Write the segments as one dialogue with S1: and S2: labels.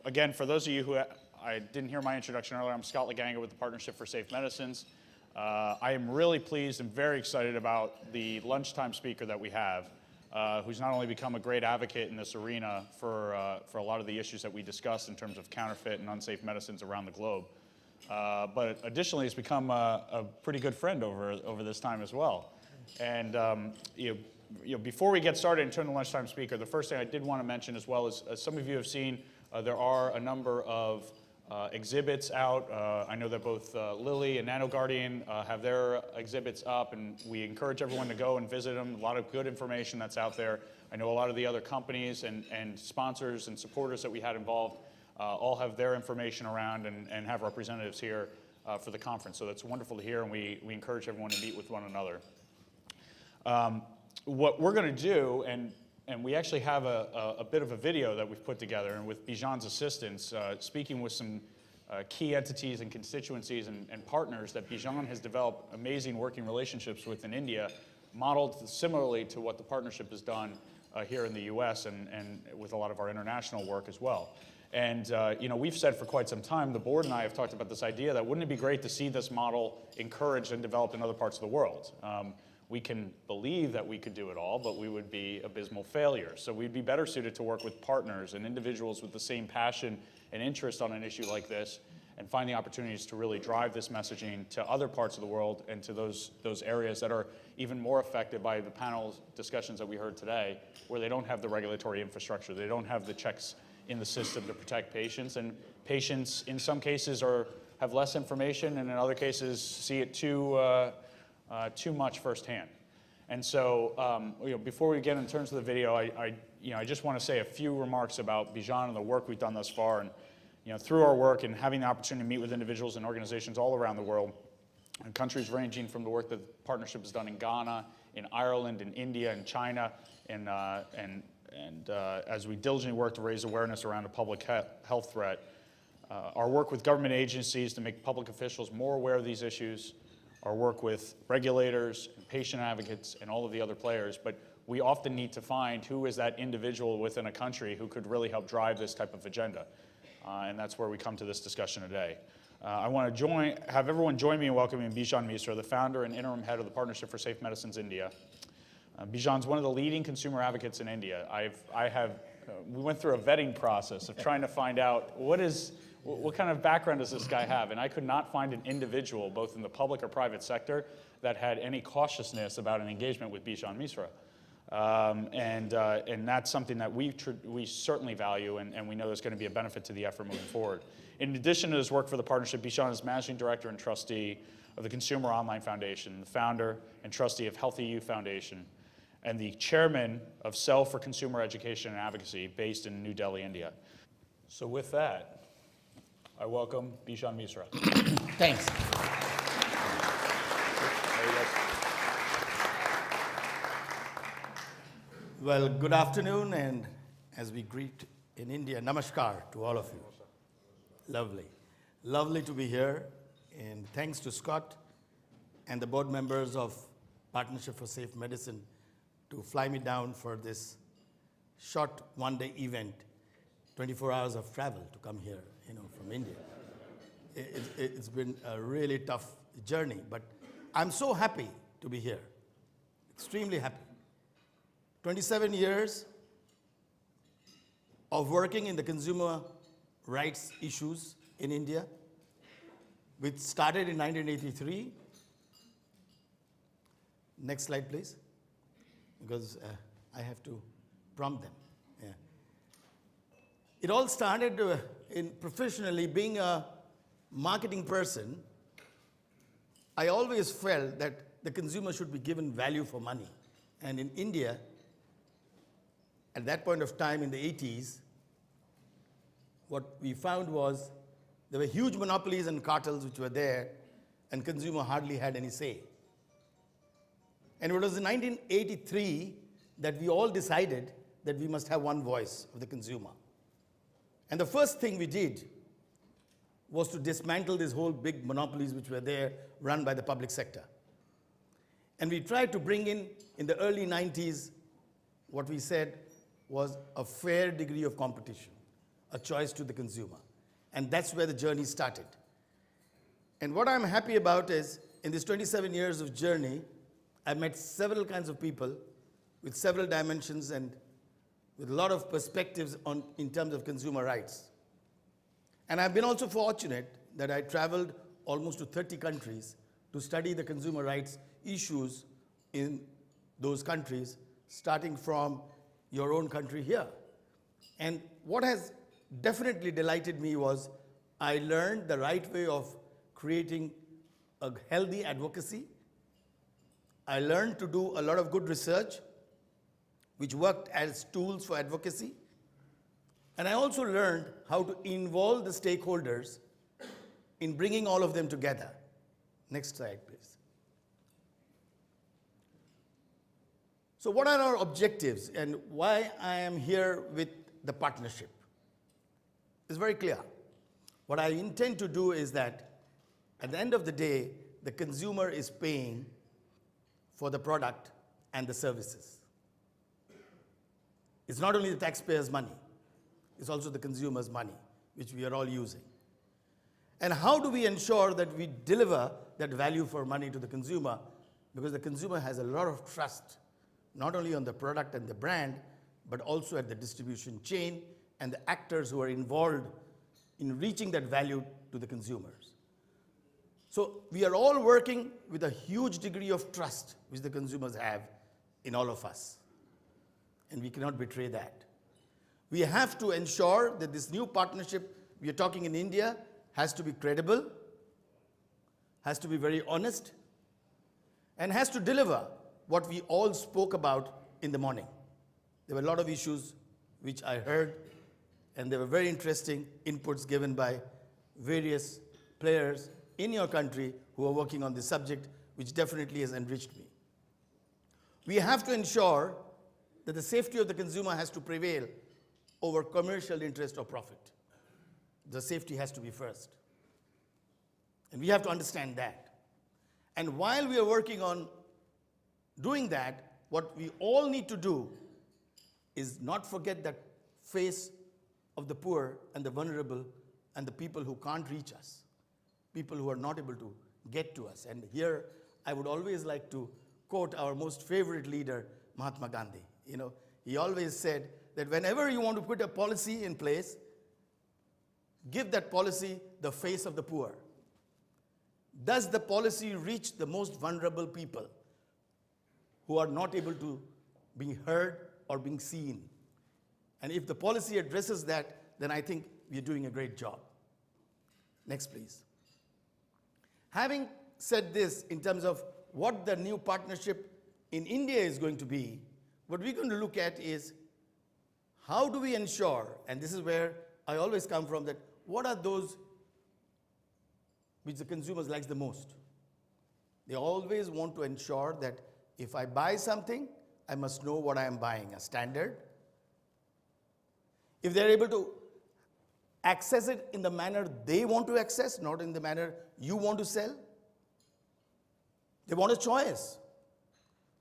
S1: again, for those of you who I didn't hear my introduction earlier, I'm Scott Leganga with the Partnership for Safe Medicines. I am really pleased and very excited about the lunchtime speaker that we have, who's not only become a great advocate in this arena for a lot of the issues that we discussed in terms of counterfeit and unsafe medicines around the globe, but additionally has become a pretty good friend over this time as well. And before we get started and turn to the lunchtime speaker, the first thing I did want to mention as well is, as some of you have seen, there are a number of exhibits out. I know that both Lilly and NanoGuardian have their exhibits up, and we encourage everyone to go and visit them. A lot of good information that's out there. I know a lot of the other companies and sponsors and supporters that we had involved all have their information around and have representatives here for the conference. So that's wonderful to hear, and we encourage everyone to meet with one another. What we're going to do, and we actually have a bit of a video that we've put together, and with Bejon's assistance, speaking with some key entities and constituencies and partners that Bejon has developed amazing working relationships with in India, modeled similarly to what the partnership has done here in the US and with a lot of our international work as well. And we've said for quite some time, the board and I have talked about this idea that wouldn't it be great to see this model encouraged and developed in other parts of the world? We can believe that we could do it all, but we would be abysmal failures. So we'd be better suited to work with partners and individuals with the same passion and interest on an issue like this, and find the opportunities to really drive this messaging to other parts of the world and to those areas that are even more affected by the panel discussions that we heard today, where they don't have the regulatory infrastructure, they don't have the checks in the system to protect patients, and patients in some cases have less information, and in other cases see it too much firsthand. And so before we get in terms of the video, I just want to say a few remarks about Bejon and the work we've done thus far. And through our work and having the opportunity to meet with individuals and organizations all around the world, in countries ranging from the work that the partnership has done in Ghana, in Ireland, in India, in China, and as we diligently work to raise awareness around a public health threat, our work with government agencies to make public officials more aware of these issues, our work with regulators, and patient advocates, and all of the other players, but we often need to find who is that individual within a country who could really help drive this type of agenda. And that's where we come to this discussion today. I want to have everyone join me in welcoming Bejon Misra, the founder and interim head of the Partnership for Safe Medicines India. Bejon's one of the leading consumer advocates in India. We went through a vetting process of trying to find out what kind of background does this guy have? And I could not find an individual, both in the public or private sector, that had any cautiousness about an engagement with Bejon Misra. And that's something that we certainly value, and we know there's going to be a benefit to the effort moving forward. In addition to his work for the partnership, Bejon is managing director and trustee of the Consumer Online Foundation, the founder and trustee of Healthy You Foundation, and the chairman of Cell for Consumer Education and Advocacy based in New Delhi, India. So with that, I welcome Bejon Misra.
S2: Thanks. Well, good afternoon, and as we greet in India, namaskar to all of you. Lovely. Lovely to be here, and thanks to Scott and the board members of Partnership for Safe Medicine to fly me down for this short one-day event, 24 hours of travel to come here, from India. It's been a really tough journey, but I'm so happy to be here, extremely happy. 27 years of working in the consumer rights issues in India, which started in 1983. Next slide, please, because I have to prompt them. Yeah. It all started in professionally being a marketing person. I always felt that the consumer should be given value for money. And in India, at that point of time in the 80s, what we found was there were huge monopolies and cartels which were there, and consumer hardly had any say. And it was in 1983 that we all decided that we must have one voice of the consumer. And the first thing we did was to dismantle these whole big monopolies which were there, run by the public sector. And we tried to bring in the early 90s, what we said was a fair degree of competition, a choice to the consumer. And that's where the journey started. And what I'm happy about is, in this 27 years of journey, I've met several kinds of people with several dimensions and with a lot of perspectives in terms of consumer rights. And I've been also fortunate that I traveled almost to 30 countries to study the consumer rights issues in those countries, starting from your own country here. And what has definitely delighted me was I learned the right way of creating a healthy advocacy. I learned to do a lot of good research, which worked as tools for advocacy. And I also learned how to involve the stakeholders in bringing all of them together. Next slide, please. So what are our objectives and why I am here with the partnership? It's very clear. What I intend to do is that at the end of the day, the consumer is paying for the product and the services. It's not only the taxpayers' money, it's also the consumer's money, which we are all using. And how do we ensure that we deliver that value for money to the consumer? Because the consumer has a lot of trust, not only on the product and the brand, but also at the distribution chain and the actors who are involved in reaching that value to the consumers. So we are all working with a huge degree of trust which the consumers have in all of us. And we cannot betray that. We have to ensure that this new partnership we are talking in India has to be credible, has to be very honest, and has to deliver what we all spoke about in the morning. There were a lot of issues which I heard, and there were very interesting inputs given by various players in your country who are working on this subject, which definitely has enriched me. We have to ensure that the safety of the consumer has to prevail over commercial interest or profit. The safety has to be first. And we have to understand that. And while we are working on doing that, what we all need to do is not forget that face of the poor and the vulnerable and the people who can't reach us, people who are not able to get to us. And here I would always like to quote our most favorite leader, Mahatma Gandhi. You know, he always said that whenever you want to put a policy in place, give that policy the face of the poor. Does the policy reach the most vulnerable people who are not able to be heard or being seen? And if the policy addresses that, then I think we are doing a great job. Next, please. Having said this in terms of what the new partnership in India is going to be, what we're going to look at is how do we ensure, and this is where I always come from, that what are those which the consumers like the most? They always want to ensure that if I buy something, I must know what I am buying, a standard. If they're able to access it in the manner they want to access, not in the manner you want to sell, they want a choice.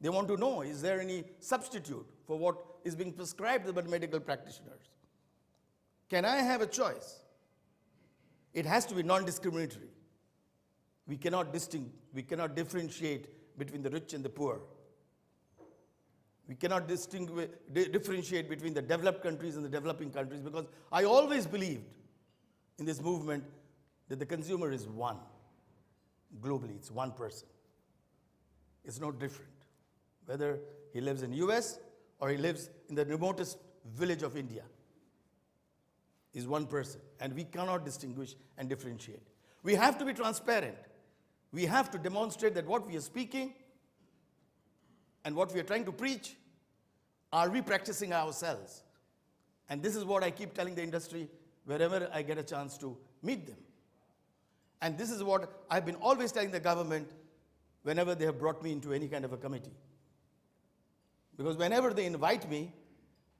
S2: They want to know, is there any substitute for what is being prescribed by medical practitioners? Can I have a choice? It has to be non-discriminatory. We cannot differentiate between the rich and the poor. We cannot differentiate between the developed countries and the developing countries, because I always believed in this movement that the consumer is one. Globally, it's one person. It's no different. Whether he lives in US or he lives in the remotest village of India, is one person. And we cannot distinguish and differentiate. We have to be transparent. We have to demonstrate that what we are speaking and what we are trying to preach, are we practicing ourselves? And this is what I keep telling the industry wherever I get a chance to meet them. And this is what I've been always telling the government whenever they have brought me into any kind of a committee. Because whenever they invite me,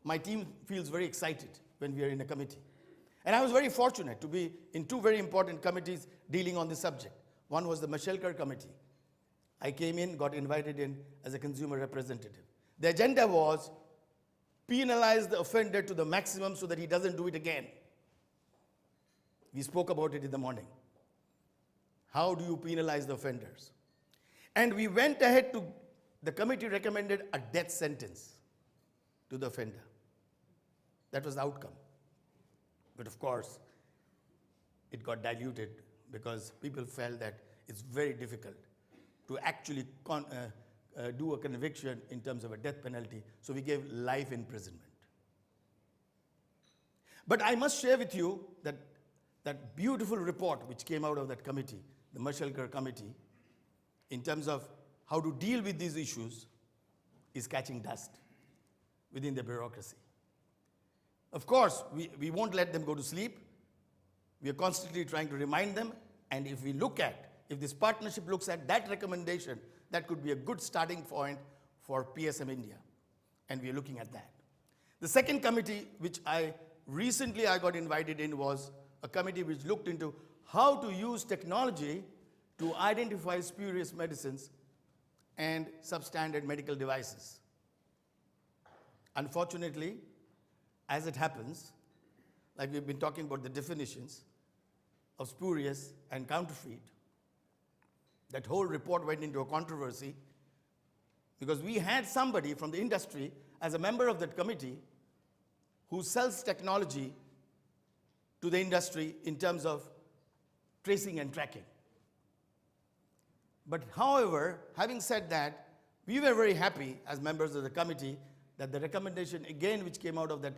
S2: my team feels very excited when we are in a committee. And I was very fortunate to be in two very important committees dealing on this subject. One was the Mashelkar committee. I came in, got invited in as a consumer representative. The agenda was penalize the offender to the maximum so that he doesn't do it again. We spoke about it in the morning. How do you penalize the offenders? And we went ahead to, the committee recommended a death sentence to the offender. That was the outcome. But of course, it got diluted because people felt that it's very difficult to actually do a conviction in terms of a death penalty. So we gave life imprisonment. But I must share with you that that beautiful report which came out of that committee, the Mashalkar committee, in terms of how to deal with these issues, is catching dust within the bureaucracy. Of course, we won't let them go to sleep. We are constantly trying to remind them, and if this partnership looks at that recommendation, that could be a good starting point for PSM India, and we are looking at that. The second committee, which recently I got invited in, was a committee which looked into how to use technology to identify spurious medicines and substandard medical devices. Unfortunately, as it happens, like we've been talking about the definitions of spurious and counterfeit, that whole report went into a controversy because we had somebody from the industry as a member of that committee who sells technology to the industry in terms of tracing and tracking. But however, having said that, we were very happy as members of the committee that the recommendation again which came out of that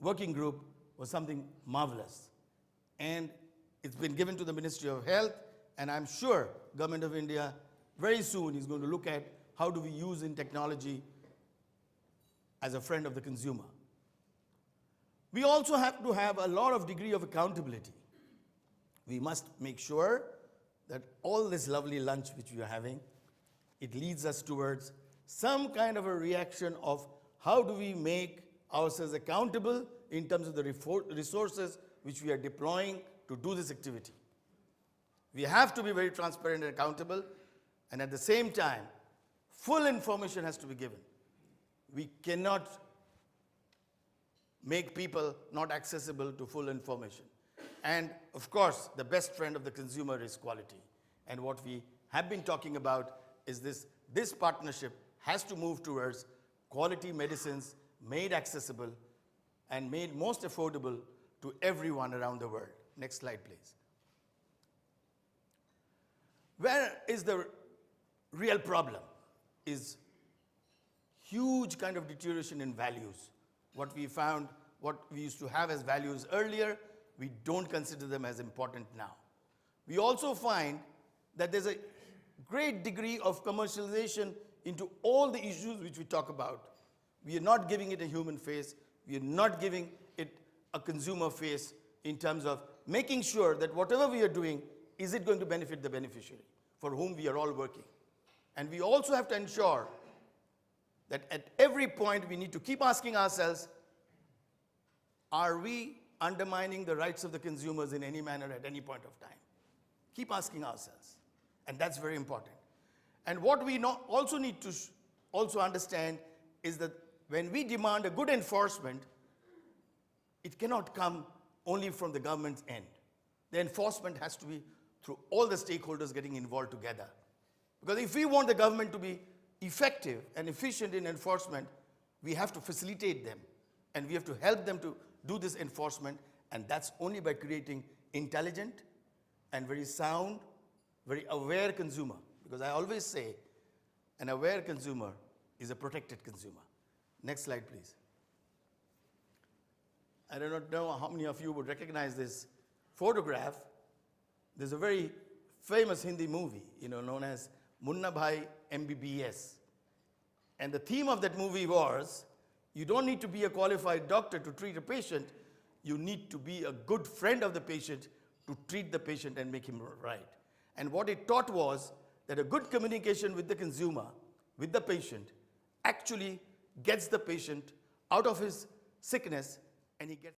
S2: working group was something marvelous. And it's been given to the Ministry of Health, and I'm sure Government of India very soon is going to look at how do we use in technology as a friend of the consumer. We also have to have a lot of degree of accountability. We must make sure that all this lovely lunch which we are having, it leads us towards some kind of a reaction of how do we make ourselves accountable in terms of the resources which we are deploying to do this activity. We have to be very transparent and accountable, and at the same time, full information has to be given. We cannot make people not accessible to full information. And of course, the best friend of the consumer is quality. And what we have been talking about is this partnership has to move towards quality medicines made accessible and made most affordable to everyone around the world. Next slide, please. Where is the real problem? Is huge kind of deterioration in values. What we found, what we used to have as values earlier, we don't consider them as important now. We also find that there's a great degree of commercialization into all the issues which we talk about. We are not giving it a human face. We are not giving it a consumer face in terms of making sure that whatever we are doing, is it going to benefit the beneficiary for whom we are all working? And we also have to ensure that at every point we need to keep asking ourselves, are we undermining the rights of the consumers in any manner at any point of time? Keep asking ourselves. And that's very important. And what we also need to also understand is that when we demand a good enforcement, it cannot come only from the government's end. The enforcement has to be through all the stakeholders getting involved together. Because if we want the government to be effective and efficient in enforcement, we have to facilitate them. And we have to help them to do this enforcement. And that's only by creating intelligent and very sound, very aware consumer. Because I always say, an aware consumer is a protected consumer. Next slide, please. I do not know how many of you would recognize this photograph. There's a very famous Hindi movie, known as Munna Bhai MBBS. And the theme of that movie was, you don't need to be a qualified doctor to treat a patient. You need to be a good friend of the patient to treat the patient and make him right. And what it taught was that a good communication with the consumer, with the patient, actually gets the patient out of his sickness, and he gets